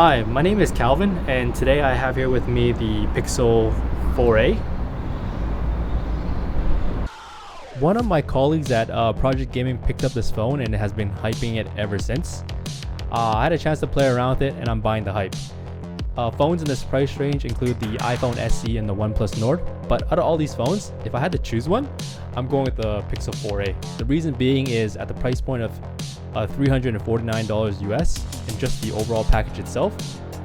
Hi, my name is Calvin, and today I have here with me the Pixel 4a. One of my colleagues at Project Gaming picked up this phone and has been hyping it ever since. I had a chance to play around with it and I'm buying the hype. Phones in this price range include the iPhone SE and the OnePlus Nord, but out of all these phones, if I had to choose one, I'm going with the Pixel 4a. The reason being is at the price point of $349 US, and just the overall package itself,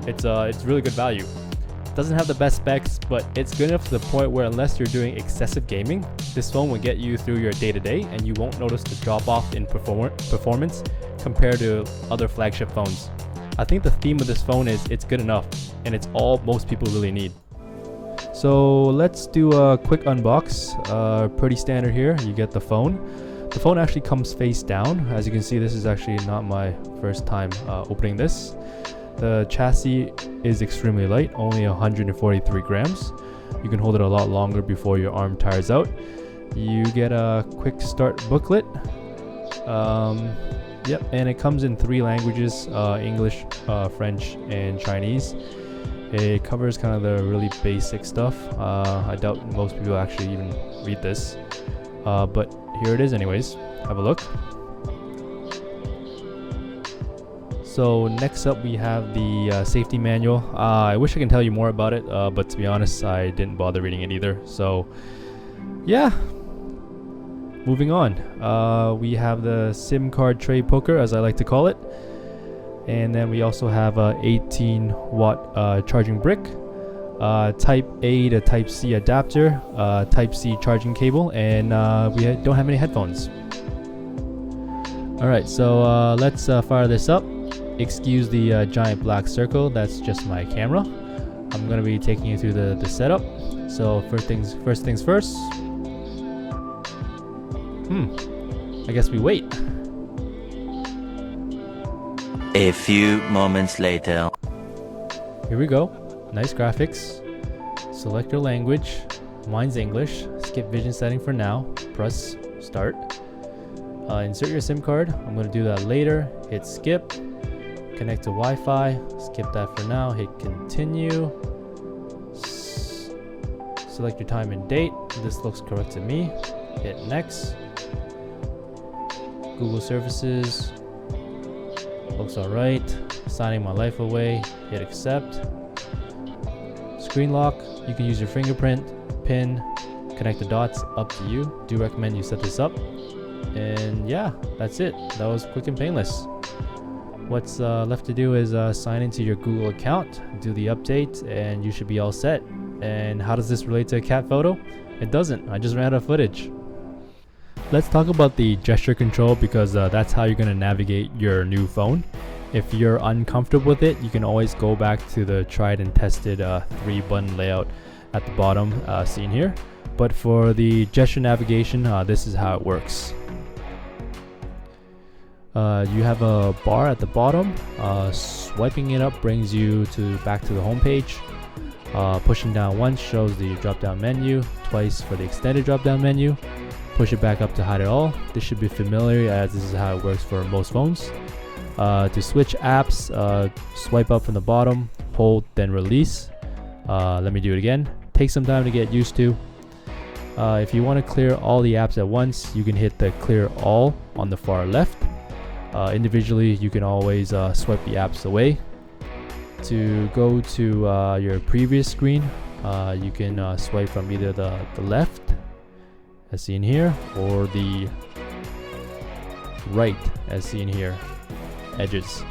it's really good value. It doesn't have the best specs, but it's good enough to the point where unless you're doing excessive gaming, this phone will get you through your day-to-day and you won't notice the drop-off in performance compared to other flagship phones. I think the theme of this phone is it's good enough, and it's all most people really need. So let's do a quick unbox. Pretty standard here. You get the phone. The phone actually comes face down. As you can see, this is actually not my first time opening this. The chassis is extremely light, only 143 grams. You can hold it a lot longer before your arm tires out. You get a quick start booklet. Yep, and it comes in 3 languages, English, French, and Chinese. It covers kind of the really basic stuff. I doubt most people actually even read this, but here it is anyways. Have a look. So next up we have the safety manual. I wish I can tell you more about it, but to be honest, I didn't bother reading it either. So yeah. Moving on, we have the SIM card tray poker, as I like to call it, and then we also have a 18-watt charging brick, Type A to Type C adapter, Type C charging cable, and we don't have any headphones. Alright, so let's fire this up. Excuse the giant black circle, that's just my camera. I'm going to be taking you through the setup. So first things first. I guess we wait. A few moments later. Here we go. Nice graphics. Select your language. Mine's English. Skip vision setting for now. Press start. Insert your SIM card. I'm going to do that later. Hit skip. Connect to Wi-Fi. Skip that for now. Hit continue. Select your time and date. This looks correct to me. Hit next. Google services, looks alright. Signing my life away, hit accept. Screen lock, you can use your fingerprint, pin, connect the dots, up to you. Do recommend you set this up. And yeah, that's it. That was quick and painless. What's left to do is sign into your Google account, do the update, and you should be all set. And how does this relate to a cat photo? It doesn't. I just ran out of footage. Let's talk about the gesture control, because that's how you're going to navigate your new phone. If you're uncomfortable with it, you can always go back to the tried and tested 3-button layout at the bottom seen here. But for the gesture navigation, this is how it works. You have a bar at the bottom. Swiping it up brings you back to the home page. Pushing down once shows the drop down menu, twice for the extended drop down menu. Push it back up to hide it all. This should be familiar, as this is how it works for most phones. To switch apps, swipe up from the bottom, hold, then release. Let me do it again. Takes some time to get used to. If you want to clear all the apps at once, you can hit the clear all on the far left. Individually, you can always swipe the apps away. To go to your previous screen, you can swipe from either the left, as seen here, or the right, as seen here, edges.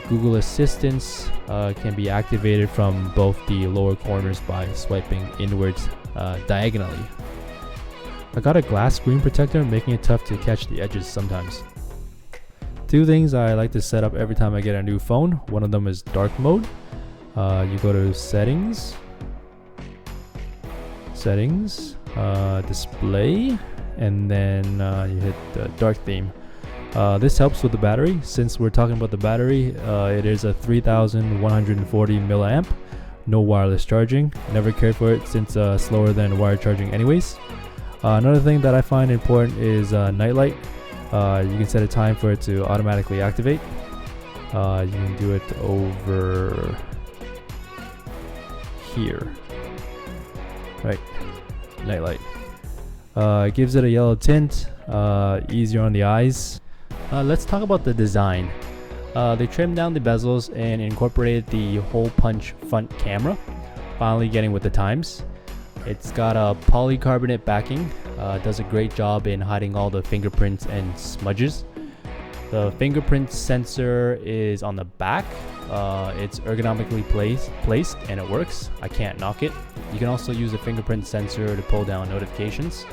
Google Assistance can be activated from both the lower corners by swiping inwards diagonally. I got a glass screen protector, making it tough to catch the edges sometimes. 2 things I like to set up every time I get a new phone. One of them is dark mode. You go to settings, display, and then you hit the dark theme. This helps with the battery. Since we're talking about the battery, it is a 3140 milliamp, no wireless charging. Never cared for it since slower than wired charging anyways. Another thing that I find important is nightlight. You can set a time for it to automatically activate. You can do it over here, right? Nightlight. It gives it a yellow tint, easier on the eyes. Let's talk about the design. They trimmed down the bezels and incorporated the hole punch front camera, finally getting with the times. It's got a polycarbonate backing, does a great job in hiding all the fingerprints and smudges. The fingerprint sensor is on the back. It's ergonomically placed and it works. I can't knock it. You can also use a fingerprint sensor to pull down notifications.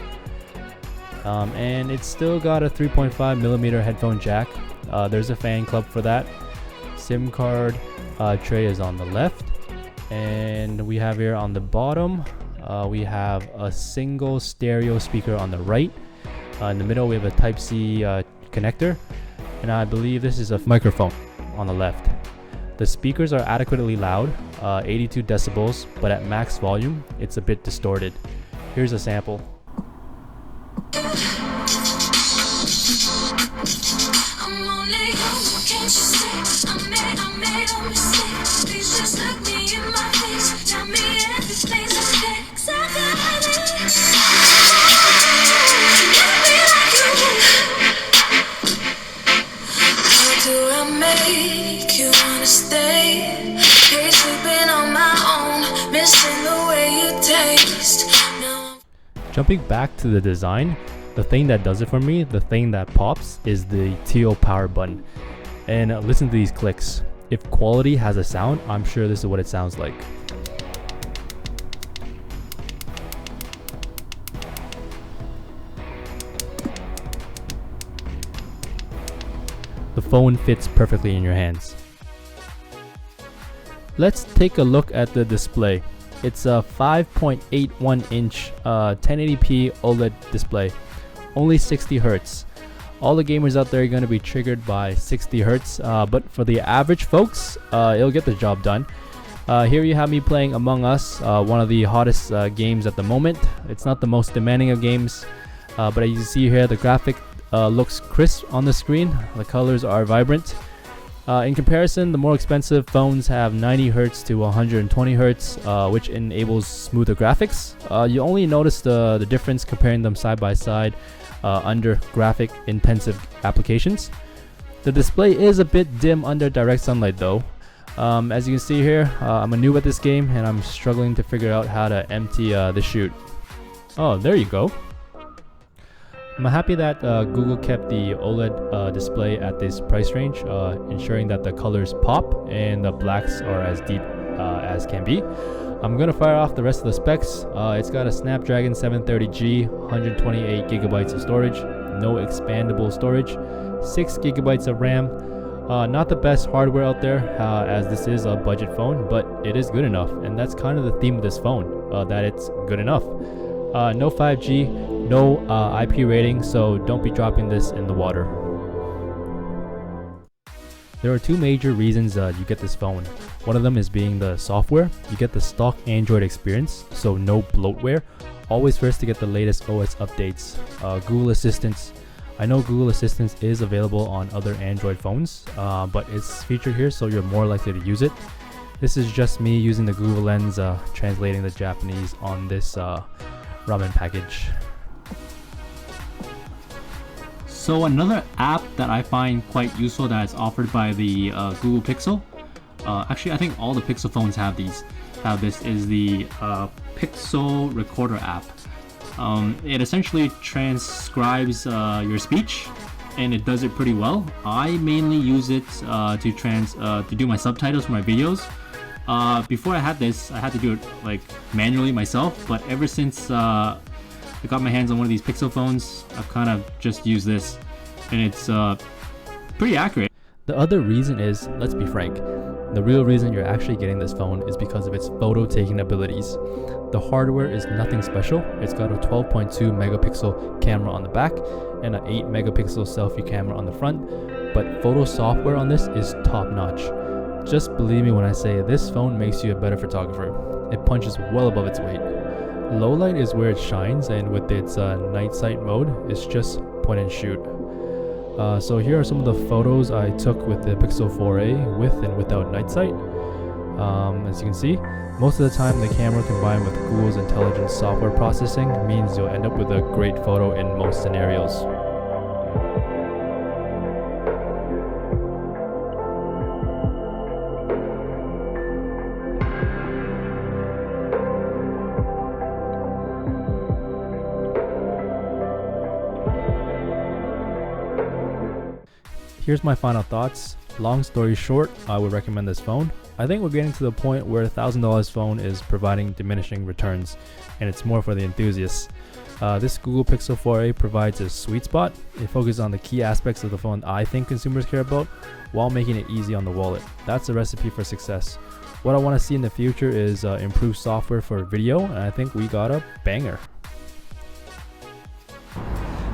And it's still got a 3.5mm headphone jack. There's a fan club for that. SIM card tray is on the left. And we have here on the bottom, we have a single stereo speaker on the right. In the middle we have a Type-C connector. And I believe this is a microphone on the left. The speakers are adequately loud, 82 decibels, but at max volume, it's a bit distorted. Here's a sample. Jumping back to the design, the thing that does it for me, the thing that pops, is the teal power button. And listen to these clicks. If quality has a sound, I'm sure this is what it sounds like. The phone fits perfectly in your hands. Let's take a look at the display. It's a 5.81 inch 1080p OLED display, only 60 Hz. All the gamers out there are going to be triggered by 60 Hz, but for the average folks, it'll get the job done. Here you have me playing Among Us, one of the hottest games at the moment. It's not the most demanding of games, but as you see here, the graphic looks crisp on the screen. The colors are vibrant. In comparison, the more expensive phones have 90 Hz to 120 Hz, which enables smoother graphics. You only notice the difference comparing them side by side under graphic intensive applications. The display is a bit dim under direct sunlight though. As you can see here, I'm a noob at this game and I'm struggling to figure out how to empty the chute. Oh, there you go. I'm happy that Google kept the OLED display at this price range, ensuring that the colors pop and the blacks are as deep as can be. I'm going to fire off the rest of the specs. It's got a Snapdragon 730G, 128GB of storage, no expandable storage, 6GB of RAM. Not the best hardware out there, as this is a budget phone, but it is good enough, and that's kind of the theme of this phone, that it's good enough. No 5G, no IP rating, so don't be dropping this in the water. There are two major reasons you get this phone. One of them is being the software. You get the stock Android experience, so no bloatware. Always first to get the latest OS updates. Google Assistant. I know Google Assistant is available on other Android phones, but it's featured here, so you're more likely to use it. This is just me using the Google Lens, translating the Japanese on this ramen package. So another app that I find quite useful that is offered by the Google Pixel, actually I think all the Pixel phones have this is the Pixel Recorder app. It essentially transcribes your speech, and it does it pretty well. I mainly use it to do my subtitles for my videos. Before I had this, I had to do it like manually myself, but ever since I got my hands on one of these Pixel phones, I've kind of just used this, and it's pretty accurate. The other reason is, let's be frank, the real reason you're actually getting this phone is because of its photo taking abilities. The hardware is nothing special. It's got a 12.2 megapixel camera on the back and an 8 megapixel selfie camera on the front, but photo software on this is top notch. Just believe me when I say this phone makes you a better photographer. It punches well above its weight. Low light is where it shines, and with its night sight mode, it's just point and shoot. So here are some of the photos I took with the Pixel 4a with and without night sight. As you can see, most of the time the camera combined with Google's intelligent software processing means you'll end up with a great photo in most scenarios. Here's my final thoughts. Long story short, I would recommend this phone. I think we're getting to the point where a $1,000 phone is providing diminishing returns, and it's more for the enthusiasts. This Google Pixel 4a provides a sweet spot. It focuses on the key aspects of the phone I think consumers care about, while making it easy on the wallet. That's a recipe for success. What I want to see in the future is improved software for video, and I think we got a banger.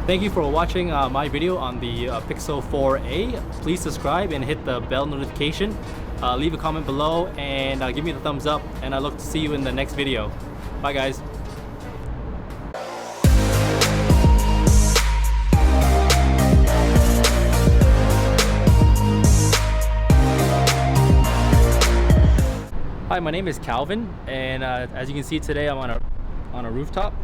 Thank you for watching my video on the Pixel 4a. Please subscribe and hit the bell notification. Leave a comment below and give me the thumbs up, and I look to see you in the next video. Bye guys. Hi, my name is Calvin, and as you can see today I'm on a rooftop.